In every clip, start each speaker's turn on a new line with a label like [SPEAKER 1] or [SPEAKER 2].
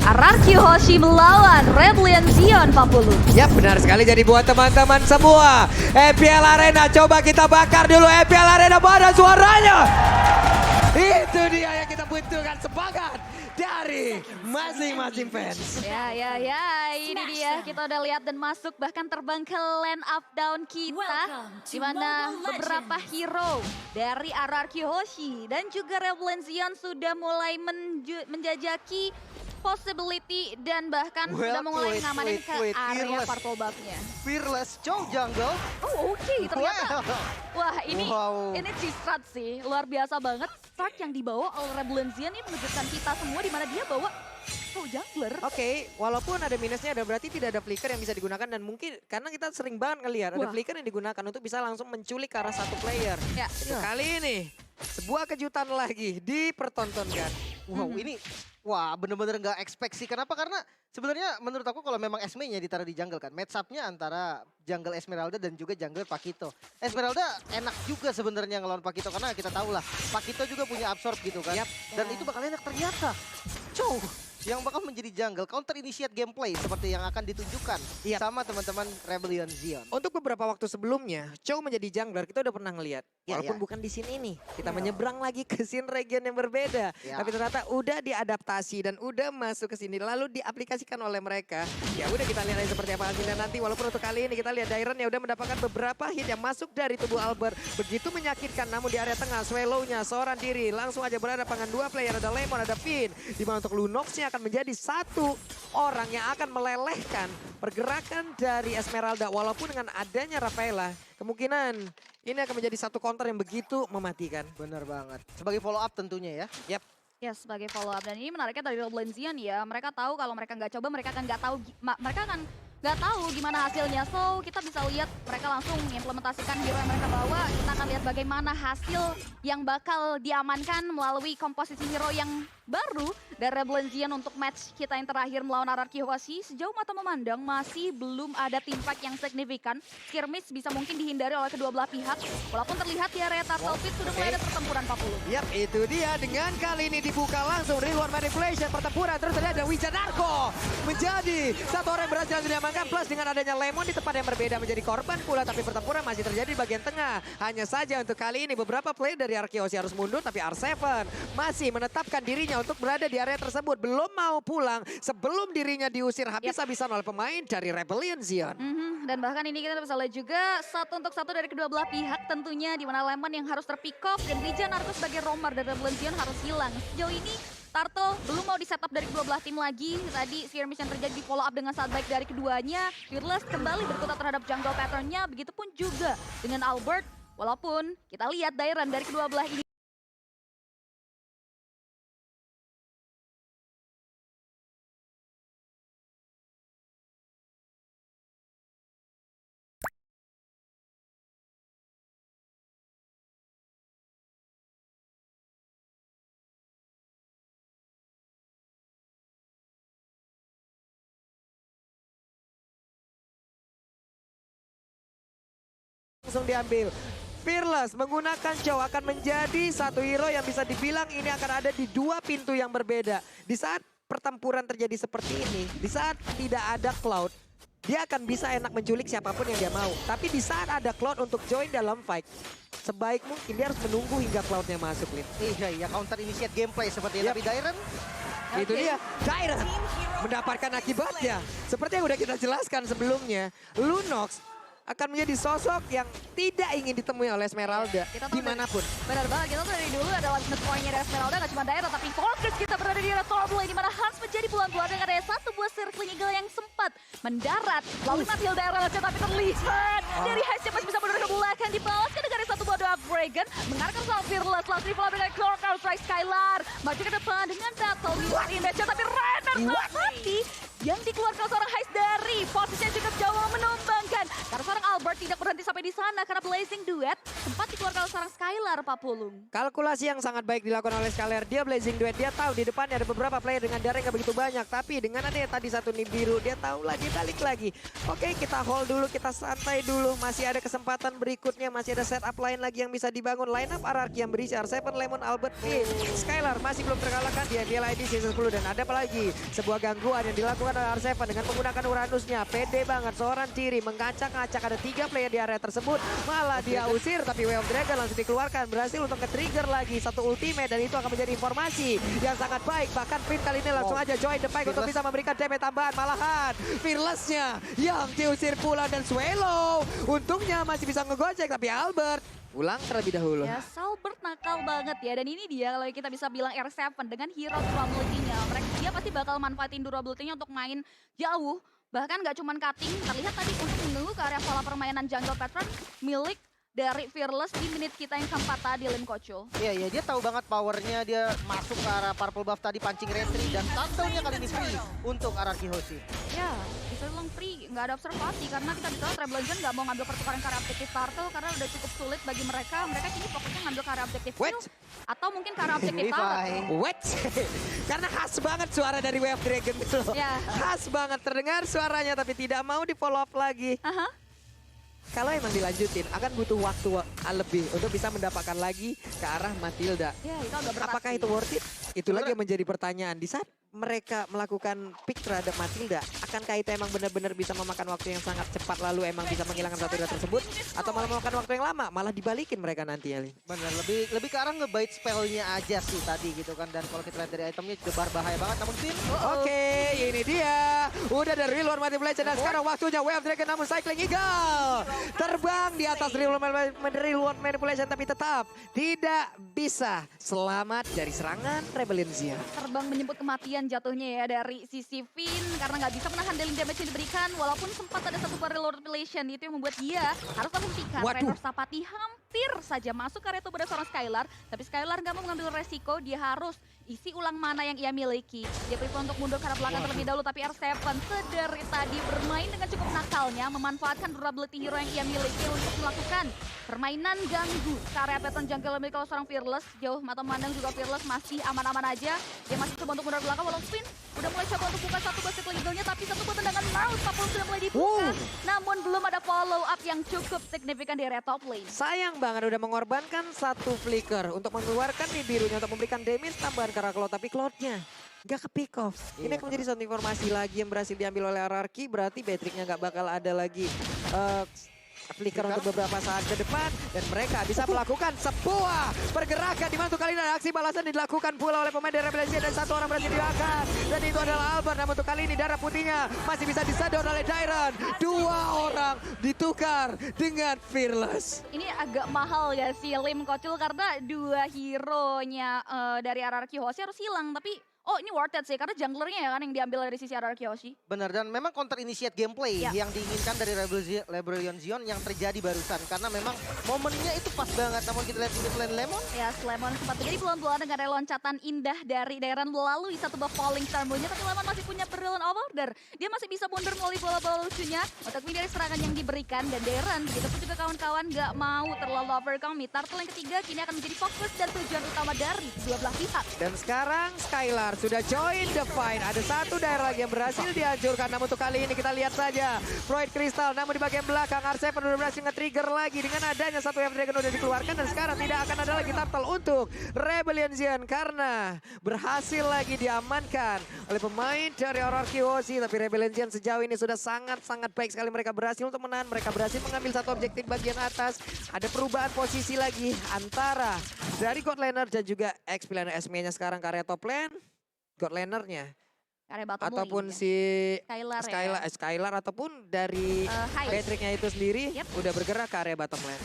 [SPEAKER 1] RRQ Hoshi melawan Rebellion Zion 40.
[SPEAKER 2] Ya benar sekali, jadi buat teman-teman semua, EPL Arena coba kita bakar dulu EPL Arena, mana suaranya? Itu dia yang kita butuhkan, semangat dari masing-masing fans.
[SPEAKER 1] Ya, ini dia kita udah lihat dan masuk bahkan terbang ke land up down kita. Di mana beberapa hero dari RRQ Hoshi dan juga Rebellion Zion sudah mulai menjajaki possibility dan bahkan sudah mulai ngamanin ke area purple buff-nya.
[SPEAKER 3] Fearless Chow jungle.
[SPEAKER 1] Oh oke, ternyata. Wah ini
[SPEAKER 3] Wow.
[SPEAKER 1] ini G-Strat sih, luar biasa banget. Start yang dibawa oleh Rebellion Zion ini menunjukkan kita semua di mana dia bawa Chow jungler.
[SPEAKER 2] Oke, walaupun ada minusnya, ada berarti tidak ada flicker yang bisa digunakan dan mungkin karena kita sering banget ngelihat ada
[SPEAKER 1] Wah.
[SPEAKER 2] flicker yang digunakan untuk bisa langsung menculik ke arah satu player.
[SPEAKER 1] Ya.
[SPEAKER 2] Kali ini sebuah kejutan lagi dipertontonkan.
[SPEAKER 3] Wow, ini bener-bener nggak expect sih. Kenapa? Karena sebenarnya menurut aku kalau memang Esme-nya ditaruh di jungle kan, match up-nya antara jungle Esmeralda dan juga jungle Pakito. Esmeralda enak juga sebenarnya ngelawan Pakito karena kita tahu lah, Pakito juga punya absorb gitu kan.
[SPEAKER 2] Yap.
[SPEAKER 3] Dan itu bakal enak ternyata. Chow yang bakal menjadi jungle, counter initiate gameplay seperti yang akan ditunjukkan
[SPEAKER 2] Yap.
[SPEAKER 3] sama teman-teman Rebellion Zion.
[SPEAKER 2] Untuk beberapa waktu sebelumnya, Chow menjadi jungler, kita udah pernah ngelihat.
[SPEAKER 3] Ya,
[SPEAKER 2] Walaupun
[SPEAKER 3] ya.
[SPEAKER 2] bukan di sini nih, kita
[SPEAKER 3] Ya.
[SPEAKER 2] menyeberang lagi ke scene region yang berbeda.
[SPEAKER 3] Ya.
[SPEAKER 2] Tapi ternyata udah diadaptasi dan udah masuk ke sini, lalu diaplikasikan oleh mereka. Ya udah kita lihat aja seperti apa hasilnya nanti. Walaupun untuk kali ini kita lihat Dairon ya udah mendapatkan beberapa hit yang masuk dari tubuh Albert. Begitu menyakitkan, namun di area tengah, Swallow-nya seorang diri langsung aja berada dengan dua player, ada Lemon, ada Finn. Dimana untuk Lunox-nya akan menjadi satu orang yang akan melelehkan pergerakan dari Esmeralda. Walaupun dengan adanya Rafaela, kemungkinan ini akan menjadi satu counter yang begitu mematikan.
[SPEAKER 3] Bener banget. Sebagai follow up tentunya ya.
[SPEAKER 2] Yap.
[SPEAKER 1] Ya sebagai follow up dan ini menariknya dari Rebellion Zion ya, mereka tahu kalau mereka nggak coba mereka akan nggak tahu nggak tahu gimana hasilnya. So kita bisa lihat mereka langsung mengimplementasikan hero yang mereka bawa. Kita akan lihat bagaimana hasil yang bakal diamankan melalui komposisi hero yang baru dari Rebellion Zion untuk match kita yang terakhir melawan RRQ Hoshi. Sejauh mata memandang masih belum ada team fight yang signifikan. Skirmish bisa mungkin dihindari oleh kedua belah pihak. Walaupun terlihat di area Turtle Pit sudah mulai ada pertempuran 40.
[SPEAKER 2] Yap, itu dia. Dengan kali ini dibuka langsung reward manipulation pertempuran. Terus terlihat ada Wijanarko menjadi satu orang yang berhasil diamankan. Plus dengan adanya Lemon di tempat yang berbeda menjadi korban pula. Tapi pertempuran masih terjadi di bagian tengah. Hanya saja untuk kali ini beberapa player dari RRQ Hoshi harus mundur. Tapi R7 masih menetapkan dirinya untuk berada di area tersebut. Belum mau pulang sebelum dirinya diusir habis-habisan oleh pemain dari Rebellion Zion.
[SPEAKER 1] Dan bahkan ini kita bisa lihat juga satu untuk satu dari kedua belah pihak tentunya, di mana Lemon yang harus terpick off dan Wijanarko sebagai roamer dari Rebellion Zion harus hilang. Sejauh ini Turtle belum mau di setup dari kedua belah tim lagi. Tadi skirmish yang terjadi di follow up dengan saat baik dari keduanya. Fearless kembali berkutat terhadap jungle patternnya. Begitupun juga dengan Albert. Walaupun kita lihat Dairon dari kedua belah ini
[SPEAKER 2] Langsung diambil. Fearless menggunakan Chow akan menjadi satu hero yang bisa dibilang ini akan ada di dua pintu yang berbeda. Di saat pertempuran terjadi seperti ini, di saat tidak ada Cloud, dia akan bisa enak menculik siapapun yang dia mau. Tapi di saat ada Cloud untuk join dalam fight, sebaik mungkin dia harus menunggu hingga Cloud-nya masuk, Lin.
[SPEAKER 3] Iya, counter initiate gameplay seperti itu.
[SPEAKER 2] Yap.
[SPEAKER 3] Tapi Dairon
[SPEAKER 2] Itu dia, Dairon mendapatkan akibatnya. Seperti yang udah kita jelaskan sebelumnya, Lunox akan menjadi sosok yang tidak ingin ditemui oleh Esmeralda
[SPEAKER 1] kita tahu
[SPEAKER 2] dimanapun.
[SPEAKER 1] benar banget, kita tuh dari dulu adalah ultimate point-nya dari Esmeralda, gak cuma Dairon tapi Focus kita berada di area Torblade, di mana Hans menjadi bulan-bulan dengan ada satu buah circling eagle yang sempat mendarat lalu mati Dairon aja, tapi terlihat dari Heist masih bisa mundur ke belakang, dibalaskan dengan ada satu buah doa Dragon mengarahkan soal Fearless, langsung di follow dengan Counter Strike Skylar maju ke depan dengan battle War Image, tapi Renner saat mati yang dikeluarkan seorang Heist dari posisi yang cukup jauh menumbangkan karena seorang Albert tidak berhenti sampai di sana karena Blazing Duet sempat dikeluarkan oleh seorang Skylar, Pak Pulung.
[SPEAKER 2] Kalkulasi yang sangat baik dilakukan oleh Skylar. Dia Blazing Duet, dia tahu di depannya ada beberapa player dengan darah yang gak begitu banyak. Tapi dengan adanya tadi satu Nibiru, dia tahu lagi balik lagi. Oke, kita hold dulu, kita santai dulu. Masih ada kesempatan berikutnya, masih ada setup lain lagi yang bisa dibangun. Line up Ararki yang berisi R7, Lemon, Albert, Finn. Skylar masih belum terkalahkan di IPL ID season 10. Dan ada apa lagi? Sebuah gangguan yang dilakukan oleh R7 dengan menggunakan Uranusnya. Pede banget, seorang Ciri mengacak-ngacak. Ada 3 player di area tersebut. Malah dia usir, tapi Way of Dragon langsung dikeluarkan. Berhasil untuk nge-trigger lagi satu ultimate. Dan itu akan menjadi informasi yang sangat baik. Bahkan Finn kali ini langsung aja join the fight untuk bisa memberikan damage tambahan. Malahan Fearless-nya yang diusir pula dan Swallow. Untungnya masih bisa ngegocek, tapi Albert pulang terlebih dahulu.
[SPEAKER 1] Ya, Salbert nakal banget ya. Dan ini dia kalau kita bisa bilang R7 dengan hero durability-nya. Dia pasti bakal manfaatin durability-nya untuk main jauh. Bahkan nggak cuma cutting, terlihat tadi untuk menunggu ke area pola permainan jungle pattern milik dari Fearless di menit kita yang keempat tadi, Lim Kocul.
[SPEAKER 3] Iya, dia tahu banget powernya, dia masuk ke arah purple buff tadi, pancing retri, dan takedown-nya kali ini free untuk Ararki Hoshi.
[SPEAKER 1] Ya, bisa bilang free, nggak ada observasi karena kita bisa tahu Treble Legend nggak mau ngambil pertukaran ke area objektif turtle karena udah cukup sulit bagi mereka. Mereka kini fokusnya ngambil ke area objektif kill atau mungkin ke area objektif turtle.
[SPEAKER 2] What? Karena khas banget suara dari Way of Dragon itu loh.
[SPEAKER 1] Ya.
[SPEAKER 2] Khas banget, terdengar suaranya tapi tidak mau di follow up lagi. Kalau emang dilanjutin, akan butuh waktu lebih untuk bisa mendapatkan lagi ke arah Matilda.
[SPEAKER 1] Ya, itu agak berat
[SPEAKER 2] Apakah
[SPEAKER 1] sih.
[SPEAKER 2] itu worth it? Itu lagi yang menjadi pertanyaan. Di saat mereka melakukan pick terhadap Matilda, akankah itu emang benar-benar bisa memakan waktu yang sangat cepat lalu emang bisa menghilangkan satu hero tersebut? Atau malah memakan waktu yang lama, malah dibalikin mereka nanti ya, Lin?
[SPEAKER 3] Bener, lebih ke arah ngebait spellnya aja sih tadi gitu kan. Dan kalau kita lihat dari itemnya jebar bahaya banget, namun Finn.
[SPEAKER 2] Oke, ini dia. Udah dari Real World Manipulation dan sekarang waktunya Way of Dragon namun Cycling Eagle. Terbang di atas Real World Manipulation tapi tetap tidak bisa selamat dari serangan Rebellion Zion.
[SPEAKER 1] Terbang menyebut kematian jatuhnya ya dari sisi Finn karena nggak bisa menahan dealing damage yang diberikan walaupun sempat ada satu reload relation itu yang membuat dia harus menghentikan.
[SPEAKER 2] Waduh.
[SPEAKER 1] Raynor Sapati hampir saja masuk ke area tubuh seorang Skylar tapi Skylar nggak mau mengambil resiko, dia harus isi ulang mana yang ia miliki. Dia prefer untuk mundur ke arah belakang terlebih dahulu tapi R7 sedari tadi bermain dengan cukup nakalnya memanfaatkan durability hero yang ia miliki untuk melakukan permainan ganggu ke area pattern jungle milik kalau seorang Fearless. Jauh mata memandang juga Fearless masih aman-aman aja. Dia masih coba untuk mundur ke belakang walau Finn udah mulai coba untuk buka satu basic legalnya tapi satu buat tendangan mouse Papul sudah mulai dibuka. Namun belum ada follow up yang cukup signifikan di area top lane.
[SPEAKER 2] Sayang banget udah mengorbankan satu flicker untuk mengeluarkan birunya untuk memberikan damage tambahan ke arah Cloud. Tapi Cloud-nya nggak ke pick off. Ini akan menjadi satu informasi lagi yang berhasil diambil oleh Ararki. Berarti Beatrix-nya nggak bakal ada lagi flicker untuk beberapa saat ke depan. Dan mereka bisa melakukan sebuah pergerakan. Di mana untuk kali ini ada aksi balasan dilakukan pula oleh pemain dari Rebellion dan satu orang berhasil diangkat. Dan itu adalah Albert. Namun untuk kali ini darah putihnya masih bisa disedot oleh Dairon. Dua orang ditukar dengan Fearless.
[SPEAKER 1] Ini agak mahal ya si Lim Kocul karena dua hero-nya dari Ararki Hoshi harus hilang. Tapi oh ini worth it sih karena junglernya ya kan yang diambil dari sisi Ararki Hoshi.
[SPEAKER 3] Benar, dan memang counter initiate gameplay
[SPEAKER 1] Ya.
[SPEAKER 3] yang diinginkan dari Rebellion Zion yang terjadi barusan. Karena memang momennya itu pas banget. Namun kita lihat di mid lane Lemon.
[SPEAKER 1] Ya, Lemon sempat terjadi pelan-pelan dengan loncatan indah dari Dairon melalui satu buff falling star-nya. Tapi Lemon masih punya brilliant order. Dia masih bisa mundur melalui bola-bola lucunya untuk menghindari serangan yang diberikan. Dan Dairon, begitu pun juga kawan-kawan gak mau terlalu overcome. Turtle yang ketiga kini akan menjadi fokus dan tujuan utama dari dua belah pihak.
[SPEAKER 2] Dan sekarang Skylar sudah join the fight. Ada satu daerah lagi yang berhasil dihancurkan. Namun untuk kali ini kita lihat saja Void Crystal. Namun di bagian belakang R7 udah berhasil nge-trigger lagi. Dengan adanya satu Wave Dragon udah dikeluarkan. Dan sekarang tidak akan ada lagi turtle untuk Rebellion Zion. Karena berhasil lagi diamankan oleh pemain dari Ararki Hoshi. Tapi Rebellion Zion sejauh ini sudah sangat-sangat baik sekali. Mereka berhasil untuk menahan. Mereka berhasil mengambil satu objektif bagian atas. Ada perubahan posisi lagi antara dari God Laner dan juga XP Laner SME-nya sekarang ke area top lane. God Laner-nya
[SPEAKER 1] Area bottom
[SPEAKER 2] ataupun
[SPEAKER 1] lane,
[SPEAKER 2] si
[SPEAKER 1] Skylar ya.
[SPEAKER 2] Skylar ataupun dari
[SPEAKER 1] Hai.
[SPEAKER 2] Beatrix-nya itu sendiri
[SPEAKER 1] Yep.
[SPEAKER 2] udah bergerak ke area bottom lane.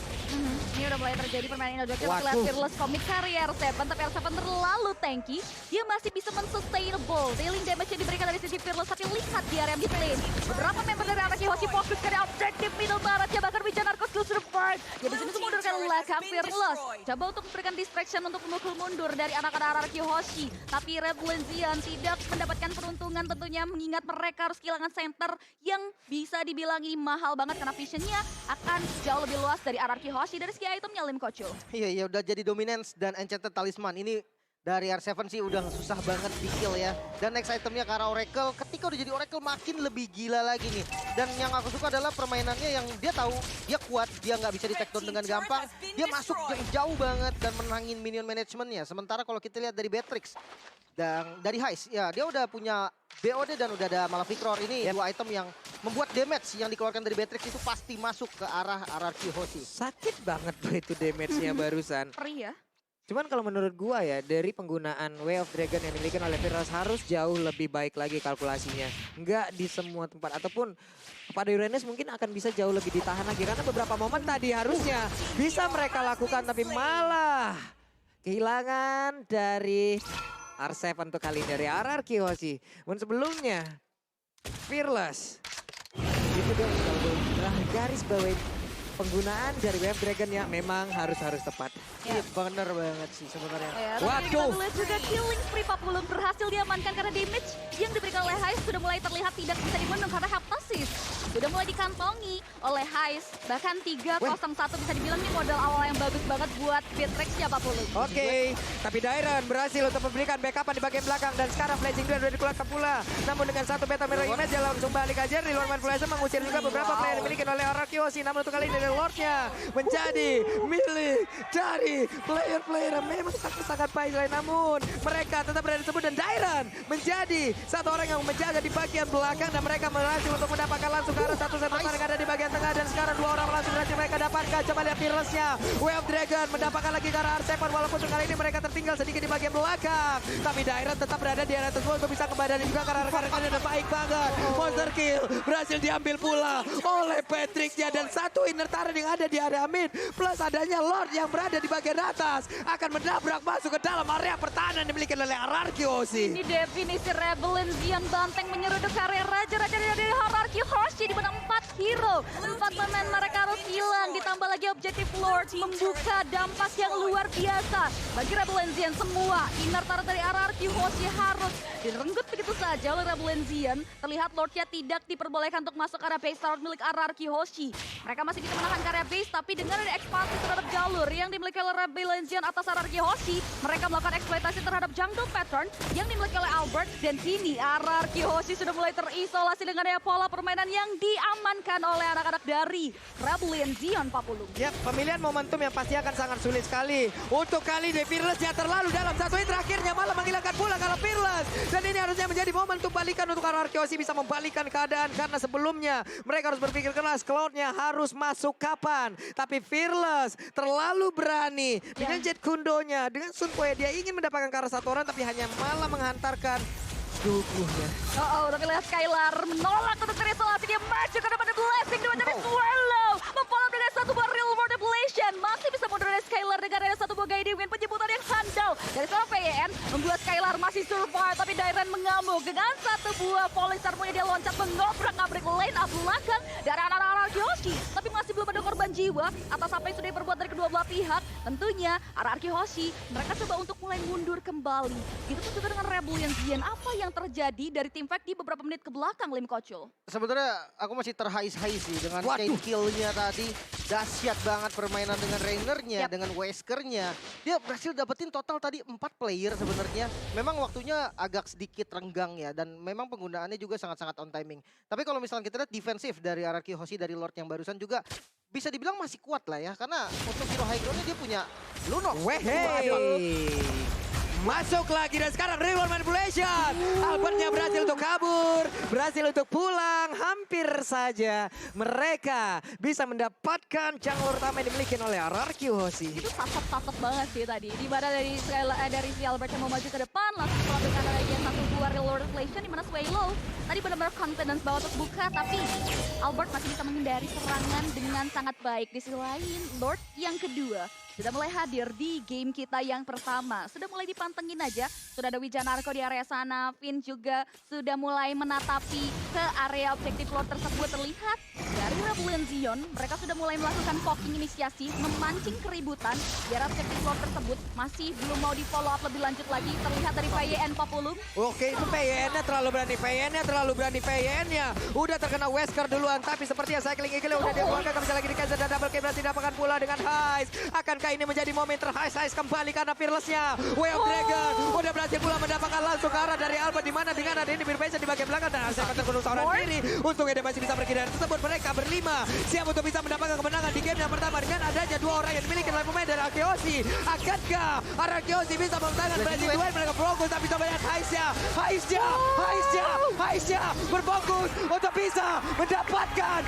[SPEAKER 1] Ini udah mulai terjadi permainan Indonesia. Kita lihat
[SPEAKER 2] Waduh.
[SPEAKER 1] Fearless Comic Carrier R7. Tapi R7 terlalu tanky. Dia masih bisa men-sustainable dealing damage yang diberikan dari sisi Fearless. Tapi lihat di area mid lane. Beberapa member dari Ararki Hoshi fokus ke area objektif middle baratnya. Bahkan Wijan Narcos skill survive. Ya di sini tuh mundur ke belakang Fearless. Coba untuk memberikan distraction untuk memukul mundur dari anak-anak RRQ Hoshi. Tapi Rebellion tidak mendapatkan peruntungan tentunya mengingat mereka harus kehilangan center yang bisa dibilang ini mahal banget karena visionnya akan jauh lebih luas dari RRQ Hoshi dari segi itemnya Lim Kocho.
[SPEAKER 3] Iya, udah jadi Dominance dan Enchanted Talisman. Ini dari R7 sih udah susah banget di kill ya. Dan next itemnya ke arah Oracle, ketika udah jadi Oracle makin lebih gila lagi nih. Dan yang aku suka adalah permainannya yang dia tahu dia kuat, dia nggak bisa di take down dengan gampang. Dia masuk jauh banget dan menangin minion managementnya. Sementara kalau kita lihat dari Beatrix dan dari Heist, ya dia udah punya BOD dan udah ada Malefic Roar. Ini dua item yang membuat damage yang dikeluarkan dari Beatrix itu pasti masuk ke arah RRQ Hoshi.
[SPEAKER 2] Sakit banget tuh itu damage-nya barusan.
[SPEAKER 1] Perih ya.
[SPEAKER 2] Cuman kalau menurut gua ya, dari penggunaan Way of Dragon yang dimiliki oleh Fearless harus jauh lebih baik lagi kalkulasinya. Enggak di semua tempat, ataupun pada Uranus mungkin akan bisa jauh lebih ditahan lagi. Karena beberapa momen tadi harusnya bisa mereka lakukan, tapi malah kehilangan dari R7 untuk kali ini dari RRQ Hoshi. Dan sebelumnya, Fearless. Itu dong kalau garis bawah penggunaan dari Way of Dragon ya memang harus tepat.
[SPEAKER 3] Iya bener banget sih sebenarnya.
[SPEAKER 1] Ya, tapi kita lihat juga killing spree Papulung berhasil diamankan karena damage yang diberikan oleh Heist sudah mulai terlihat tidak bisa dibendung karena Heptasis sudah mulai dikantongi oleh Heist. Bahkan 3-0-1 bisa dibilang ini modal awal yang bagus banget buat Beatrix-nya Papulung.
[SPEAKER 2] Oke, tapi Dairon berhasil untuk memberikan backupan di bagian belakang dan sekarang Flashing Duel sudah dikeluarkan pula. Namun dengan satu beta mirror image dia langsung balik aja di luar manipulasi mengusir juga beberapa player yang dimiliki oleh RRQ Hoshi. Namun untuk kali ini Lordnya menjadi milik dari player-player yang memang sangat baik. Namun mereka tetap berada disebut dan Dairon menjadi satu orang yang menjaga di bagian belakang dan mereka berhasil untuk mendapatkan langsung ke arah satu set yang ada di bagian tengah dan sekarang dua orang langsung berhasil mereka dapatkan. Coba lihat Fearless-nya. Way of Dragon mendapatkan lagi ke arah R7 walaupun kali ini mereka tertinggal sedikit di bagian belakang. Tapi Dairon tetap berada di area tersebut untuk bisa kembali dan juga karena rekan-rekannya udah baik banget. Monster kill berhasil diambil pula oleh Patrick-nya dan satu inner turret yang ada di area mid plus adanya Lord yang berada di bagian atas akan menabrak masuk ke dalam area pertahanan dimiliki oleh RRQ Hoshi.
[SPEAKER 1] Ini definisi Rebellion Zion Banteng menyeruduk area raja-raja dari RRQ Hoshi di mana 4 hero, 4 pemain mereka harus hilang ditambah lagi objektif Lord membuka dampak yang luar biasa bagi Rebellion Zion. Semua inner turret dari RRQ Hoshi harus direnggut begitu saja oleh Rebellion Zion. Terlihat Lordnya tidak diperbolehkan untuk masuk area base turret milik RRQ Hoshi. Mereka masih bisa menahan area base tapi dengan ada ekspansi terhadap jalur yang dimiliki oleh Rebellion Zion atas RRQ Hoshi, mereka melakukan eksploitasi terhadap jungle pattern yang dimiliki oleh Albert dan kini RRQ Hoshi sudah mulai terisolasi dengan pola permainan yang diamankan oleh anak-anak dari Rebellion Zion Papulung.
[SPEAKER 2] Ya, pemilihan momentum yang pasti akan sangat sulit sekali. Untuk kali ini Fearless-nya terlalu dalam satu hit terakhirnya malah menghilangkan pula kalau Fearless. Dan ini harusnya menjadi momentum balikan untuk RRQ Hoshi bisa membalikkan keadaan karena sebelumnya mereka harus berpikir keras Cloud-nya harus masuk kapan. Tapi Fearless terlalu berani dengan Jet Kundonya, dengan Sun Poe dia ingin mendapatkan ke arah satu orang tapi hanya malah menghantarkan tubuhnya.
[SPEAKER 1] Tapi lihat Skylar menolak untuk terisolasi, dia maju ke depan blessing dengan dari Swallow. Memfollow dengan satu buah real world revelation. Masih bisa mundur dari Skylar dengan ada satu buah guiding dengan penjemputan yang handal. Dari seorang PYN membuat Skylar masih survive tapi Dairon mengamuk. Dengan satu buah falling star punya dia loncat mengobrak-abrik lane up belakang dari anak-anak Hoshi. Tapi masih belum ada korban jiwa atas apa yang sudah diperbuat dari kedua belah pihak. Tentunya RRQ Hoshi mereka coba untuk mulai mundur kembali. Gitu juga dengan Rebellion Zion. Apa yang terjadi dari tim fight di beberapa menit ke belakang Lim Kocho?
[SPEAKER 3] Sebenarnya aku masih terhais-hais sih dengan chain kill-nya tadi. Dahsyat banget permainan dengan Rainernya, dengan Wesker-nya. Dia berhasil dapetin total tadi 4 player sebenarnya. Memang waktunya agak sedikit renggang ya dan memang penggunaannya juga sangat-sangat on timing. Tapi kalau misalnya kita lihat defensif dari RRQ Hoshi dari Lord yang barusan juga bisa dibilang masih kuat lah ya. Karena untuk hero high ground-nya dia punya Lunox.
[SPEAKER 2] Masuk lagi dan sekarang real manipulation. Albertnya berhasil untuk kabur, berhasil untuk pulang. Hampir saja mereka bisa mendapatkan jungle utama yang dimiliki oleh RRQ Hoshi.
[SPEAKER 1] Itu tatap banget sih tadi. Di mana dari si Albert yang mau maju ke depan, langsung melakukan lagi satu buah real world revelation di mana Swallow tadi benar-benar confidence banget untuk buka, tapi Albert masih bisa menghindari serangan dengan sangat baik. Di sisi lain, Lord yang kedua sudah mulai hadir di game kita yang pertama. Sudah mulai dipantengin aja. Sudah ada Wijanarko di area sana. Vin juga sudah mulai menatapi ke area objektif floor tersebut. Terlihat dari Rebellion Zion, mereka sudah mulai melakukan poking inisiasi, memancing keributan di area objektif floor tersebut. Masih belum mau di follow up lebih lanjut lagi. Terlihat dari PYN Populum.
[SPEAKER 2] Oke, itu PYN-nya terlalu berani. PYN-nya terlalu berani. PYN-nya udah terkena Wesker duluan. Tapi sepertinya Cycling Eagle udah dia keluarkan. Bisa lagi dikasih dan double kill berhasil didapatkan pula dengan Heist. Akankah ini menjadi momen Heist kembali karena fearless-nya. Way of Dragon udah berhasil pula mendapatkan langsung ke arah dari Albert. Dimana dengan ada ini Birbeza di bagian belakang. Dan Arsene terbunuh seorang diri. Untungnya dia masih bisa pergi dari tersebut. Mereka berlima siap untuk bisa mendapatkan kemenangan di game yang pertama. Dengan adanya dua orang yang dimiliki oleh pemain dari Arkeosi. Akankah Arkeosi bisa memenangkan berhasil duel? Mereka fokus tapi coba lihat Heist-nya berfokus untuk bisa mendapatkan